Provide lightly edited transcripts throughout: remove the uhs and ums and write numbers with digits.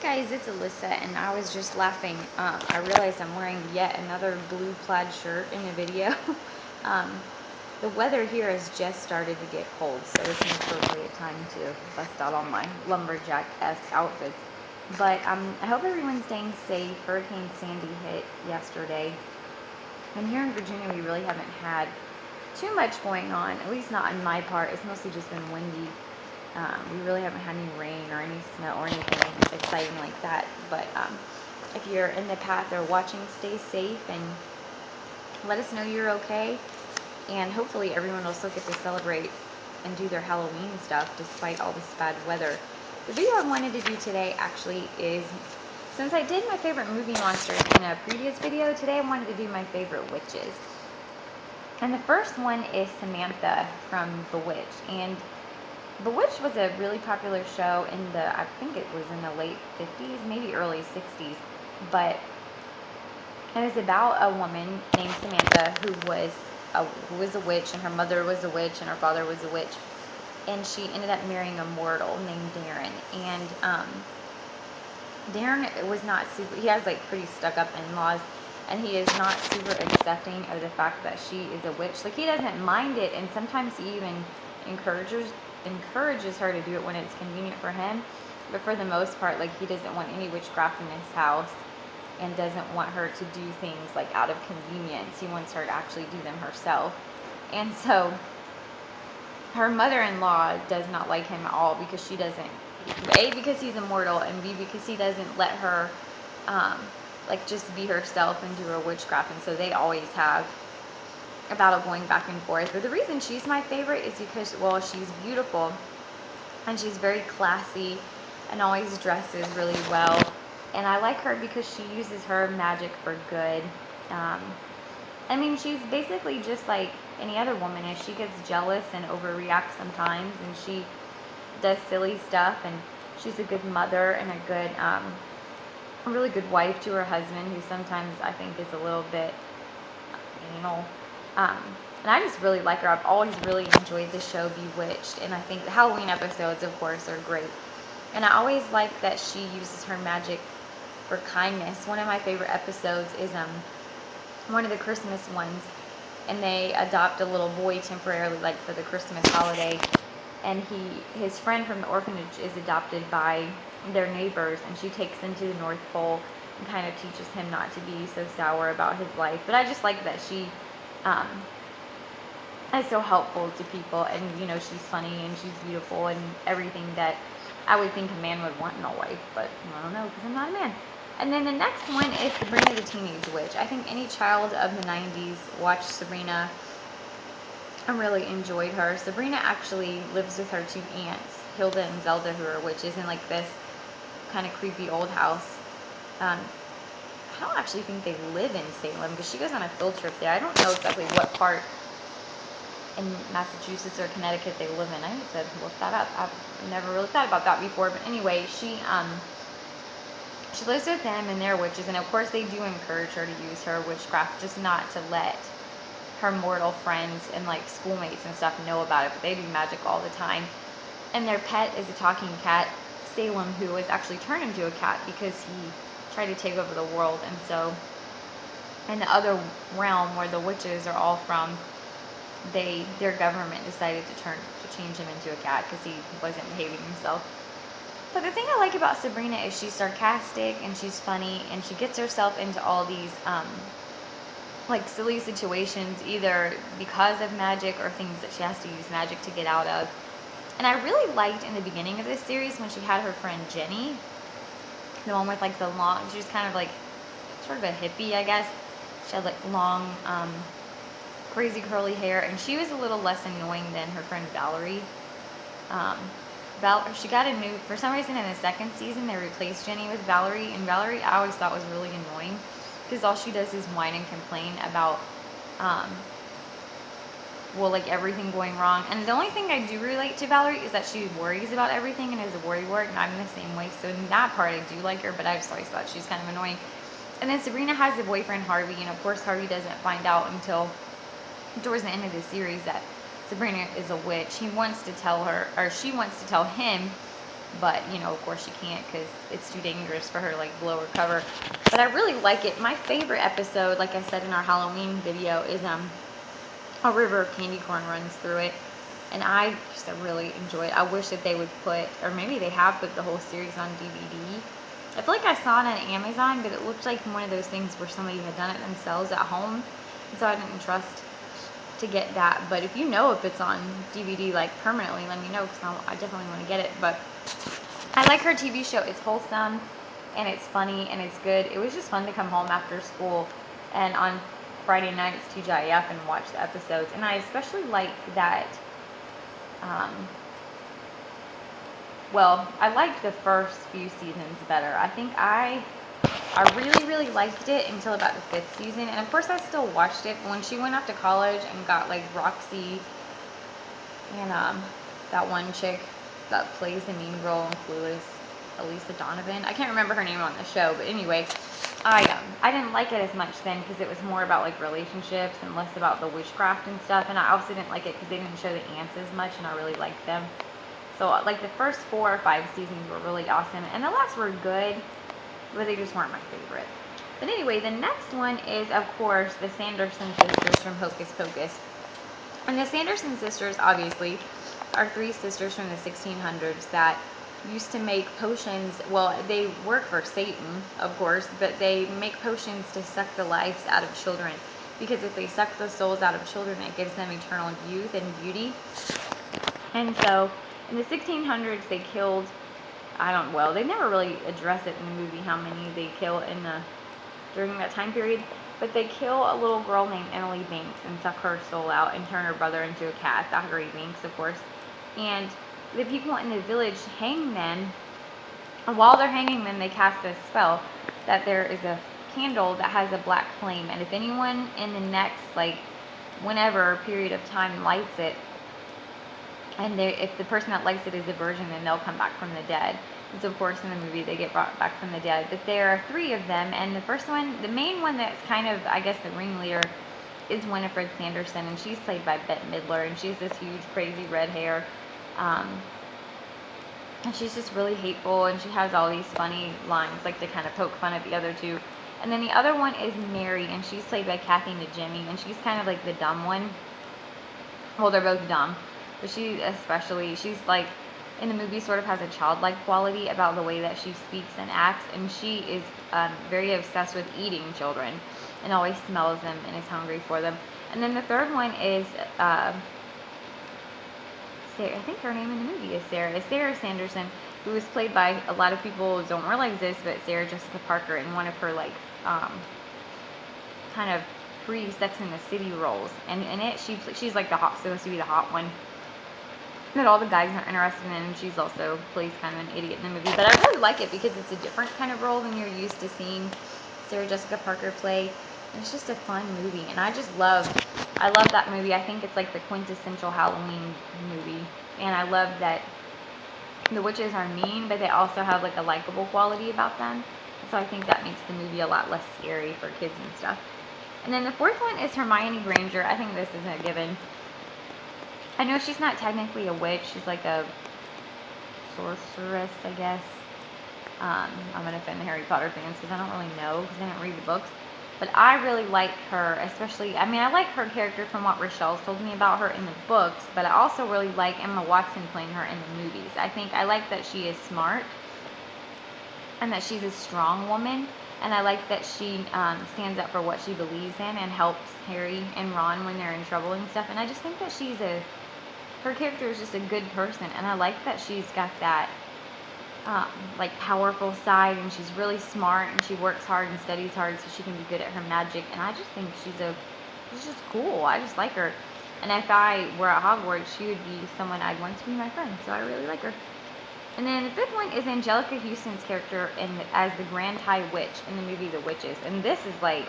guys, it's Alyssa, and I was just laughing. I realized I'm wearing yet another blue plaid shirt in the video. um, the weather here has just started to get cold, so it's an appropriate time to bust out all my lumberjack-esque outfits. But I hope everyone's staying safe. Hurricane Sandy hit yesterday, and here in Virginia, we really haven't had too much going on, at least not in my part. It's mostly just been windy. We really haven't had any rain or any snow or anything exciting like that. But if you're in the path or watching, stay safe and let us know you're okay. And hopefully everyone will still get to celebrate and do their Halloween stuff despite all this bad weather. The video I wanted to do today actually is, since I did my favorite movie monsters in a previous video, today I wanted to do my favorite witches. And the first one is Samantha from Bewitched. And Bewitched was a really popular show in the, I think it was in the late 50s, maybe early 60s, but it was about a woman named Samantha who was a witch, and her mother was a witch, and her father was a witch, and she ended up marrying a mortal named Darren. And Darren was not super, he has like pretty stuck up in-laws, and he is not super accepting of the fact that she is a witch. Like, he doesn't mind it, and sometimes he even encourages her to do it when it's convenient for him, but for the most part, like, he doesn't want any witchcraft in his house and doesn't want her to do things like out of convenience. He wants her to actually do them herself. And so her mother-in-law does not like him at all because she doesn't, A, because he's immortal, and B, because he doesn't let her like just be herself and do her witchcraft. And so they always have a battle going back and forth. But the reason she's my favorite is because, well, she's beautiful and she's very classy and always dresses really well. And I like her because she uses her magic for good. I mean, she's basically just like any other woman. If she gets jealous and overreacts sometimes, and she does silly stuff, and she's a good mother and a really good wife to her husband, who sometimes I think is a little bit anal. And I just really like her. I've always really enjoyed the show Bewitched, and I think the Halloween episodes, of course, are great. And I always like that she uses her magic for kindness. One of my favorite episodes is one of the Christmas ones, and they adopt a little boy temporarily, like for the Christmas holiday, and his friend from the orphanage is adopted by their neighbors, and she takes him to the North Pole and kind of teaches him not to be so sour about his life. But I just like that she is so helpful to people, and she's funny and she's beautiful and everything that I would think a man would want in a wife, but I don't know because I'm not a man. And then the next one is Sabrina the Teenage Witch. I think any child of the 90s watched Sabrina and really enjoyed her. Sabrina actually lives with her two aunts, Hilda and Zelda, who are witches, in like this kind of creepy old house. I don't actually think they live in Salem because she goes on a field trip there. I don't know exactly what part in Massachusetts or Connecticut they live in. I need to look that up. I've never really thought about that before. But anyway, she lives with them and they're witches, and of course they do encourage her to use her witchcraft, just not to let her mortal friends and like schoolmates and stuff know about it. But they do magic all the time. And their pet is a talking cat, Salem, who was actually turned into a cat because he tried to take over the world. And so in the other realm where the witches are all from, their government decided to change him into a cat because he wasn't behaving himself. But the thing I like about Sabrina is she's sarcastic and she's funny, and she gets herself into all these like silly situations, either because of magic or things that she has to use magic to get out of. And I really liked in the beginning of this series when she had her friend Jenny, the one with like the long, she was kind of like sort of a hippie, I guess. She had like long crazy curly hair, and she was a little less annoying than her friend Valerie. She got a new, for some reason in the second season they replaced Jenny with Valerie, and Valerie I always thought was really annoying because all she does is whine and complain about well, like everything going wrong. And the only thing I do relate to Valerie is that she worries about everything and is a worrywart, and I'm the same way. So in that part I do like her, but I just always thought she's kind of annoying. And then Sabrina has a boyfriend, Harvey, and of course Harvey doesn't find out until towards the end of the series that Sabrina is a witch. He wants to tell her, or she wants to tell him, but you know, of course she can't because it's too dangerous for her to like blow her cover. But I really like it. My favorite episode, like I said in our Halloween video, is a river of candy corn runs through it, and I just really enjoy it. I wish that they would put, or maybe they have put the whole series on DVD. I feel like I saw it on Amazon, but it looked like one of those things where somebody had done it themselves at home, and so I didn't trust to get that. But if you know if it's on DVD like permanently, let me know, because I definitely want to get it. But I like her TV show. It's wholesome and it's funny and it's good. It was just fun to come home after school and on Friday nights TGIF and watch the episodes. And I especially like that. Well, I liked the first few seasons better. I think I really liked it until about the 5th season, and of course I still watched it. When she went off to college and got like Roxy and that one chick that plays the mean girl in Clueless, Alissa Donovan. I can't remember her name on the show, but anyway, I didn't like it as much then because it was more about like relationships and less about the witchcraft and stuff. And I also didn't like it because they didn't show the ants as much, and I really liked them. So like the first 4 or 5 seasons were really awesome, and the last were good, but they just weren't my favorite. But anyway, the next one is, of course, the Sanderson sisters from Hocus Pocus. And the Sanderson sisters, obviously, are 3 sisters from the 1600s that used to make potions. Well, they work for Satan, of course, but they make potions to suck the lives out of children. Because if they suck the souls out of children, it gives them eternal youth and beauty. And so, in the 1600s, they killed, well, they never really address it in the movie how many they kill during that time period, but they kill a little girl named Emily Banks and suck her soul out and turn her brother into a cat, Thackeray Banks, of course. And the people in the village hang them, and while they're hanging them, they cast a spell that there is a candle that has a black flame, and if anyone in the next, like, whenever period of time lights it, and if the person that lights it is a virgin, then they'll come back from the dead. And so, of course, in the movie, they get brought back from the dead. But there are 3 of them, and the first one, the main one that's kind of, I guess, the ringleader, is Winifred Sanderson, and she's played by Bette Midler, and she's this huge, crazy red hair. And she's just really hateful, and she has all these funny lines, like to kind of poke fun at the other 2. And then the other one is Mary, and she's played by Kathy Najimy, and she's kind of like the dumb one. Well, they're both dumb. But she's like, in the movie, sort of has a childlike quality about the way that she speaks and acts, and she is very obsessed with eating children and always smells them and is hungry for them. And then the third one is Sarah, I think her name in the movie is Sarah Sanderson, who is played by, a lot of people don't realize this, but Sarah Jessica Parker in one of her like kind of pre-Sex in the City roles, and in it she's like supposed to be the hot one that all the guys are interested in, and she's also plays kind of an idiot in the movie. But I really like it because it's a different kind of role than you're used to seeing Sarah Jessica Parker play. And it's just a fun movie, and I love that movie. I think it's like the quintessential Halloween movie, and I love that the witches are mean, but they also have like a likable quality about them. So I think that makes the movie a lot less scary for kids and stuff. And then the fourth one is Hermione Granger. I think this is a given. I know she's not technically a witch. She's like a sorceress, I guess. I'm going to offend the Harry Potter fans because I don't really know because I didn't read the books. But I really like her, especially, I like her character from what Rochelle's told me about her in the books, but I also really like Emma Watson playing her in the movies. I like that she is smart and that she's a strong woman, and I like that she stands up for what she believes in and helps Harry and Ron when they're in trouble and stuff. And I just think that her character is just a good person, and I like that she's got that like powerful side, and she's really smart, and she works hard and studies hard so she can be good at her magic. And I just think she's just cool. I just like her, and if I were at Hogwarts, she would be someone I'd want to be my friend. So I really like her. And then the fifth one is Angelica Houston's character as the Grand High Witch in the movie The Witches, and this is like,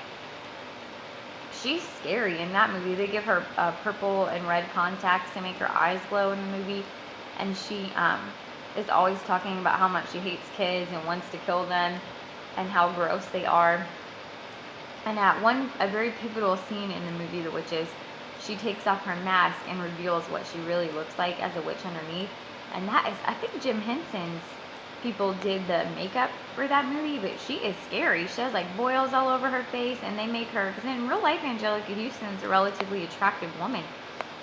she's scary in that movie. They give her purple and red contacts to make her eyes glow in the movie, and she is always talking about how much she hates kids and wants to kill them and how gross they are. And at a very pivotal scene in the movie The Witches, she takes off her mask and reveals what she really looks like as a witch underneath. And that is, I think Jim Henson's people did the makeup for that movie, but she is scary. She has like boils all over her face, and they make her, because in real life, Angelica Houston's a relatively attractive woman.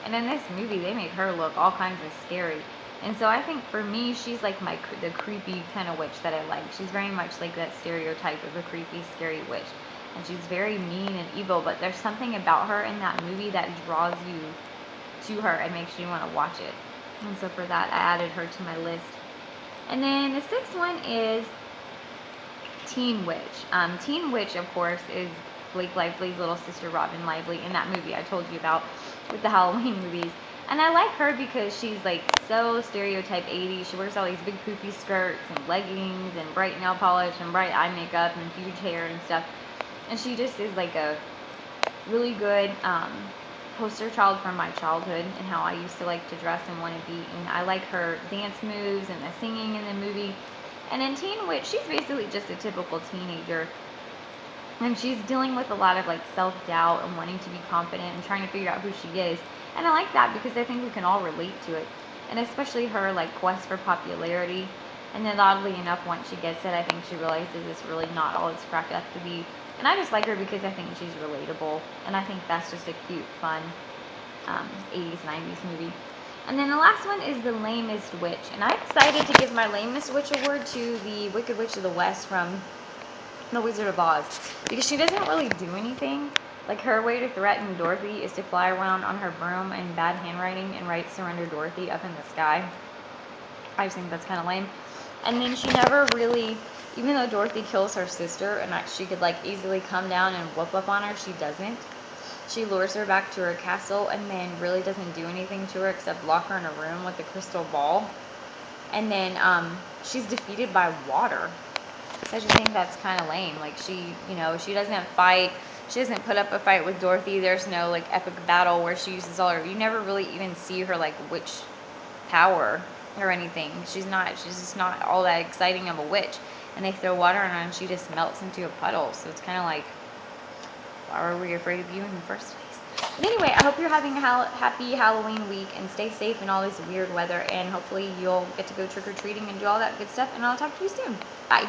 And in this movie, they make her look all kinds of scary. And so I think for me, she's like the creepy kind of witch that I like. She's very much like that stereotype of a creepy, scary witch. And she's very mean and evil, but there's something about her in that movie that draws you to her and makes you want to watch it. And so for that, I added her to my list. And then the sixth one is Teen Witch. Teen Witch, of course, is Blake Lively's little sister, Robin Lively, in that movie I told you about with the Halloween movies. And I like her because she's like so stereotype 80s. She wears all these big poofy skirts and leggings and bright nail polish and bright eye makeup and huge hair and stuff. And she just is like a really good poster child from my childhood and how I used to like to dress and want to be. And I like her dance moves and the singing in the movie. And in Teen Witch, she's basically just a typical teenager. And she's dealing with a lot of like self-doubt and wanting to be confident and trying to figure out who she is. And I like that because I think we can all relate to it. And especially her like quest for popularity. And then oddly enough, once she gets it, I think she realizes it's really not all it's cracked up to be. And I just like her because I think she's relatable. And I think that's just a cute, fun 80s, 90s movie. And then the last one is The Lamest Witch. And I decided to give my Lamest Witch award to the Wicked Witch of the West from The Wizard of Oz. Because she doesn't really do anything. Like, her way to threaten Dorothy is to fly around on her broom in bad handwriting and write Surrender Dorothy up in the sky. I just think that's kind of lame. And then she never really, even though Dorothy kills her sister and she could like easily come down and whoop up on her, she doesn't. She lures her back to her castle and then really doesn't do anything to her except lock her in a room with a crystal ball. And then she's defeated by water. So I just think that's kind of lame. Like, she doesn't fight. She doesn't put up a fight with Dorothy. There's no like epic battle where she uses all her. You never really even see her like witch power or anything. She's just not all that exciting of a witch. And they throw water on her and she just melts into a puddle. So it's kind of like, why were we afraid of you in the first place? But anyway, I hope you're having a happy Halloween week and stay safe in all this weird weather. And hopefully you'll get to go trick-or-treating and do all that good stuff. And I'll talk to you soon. Bye.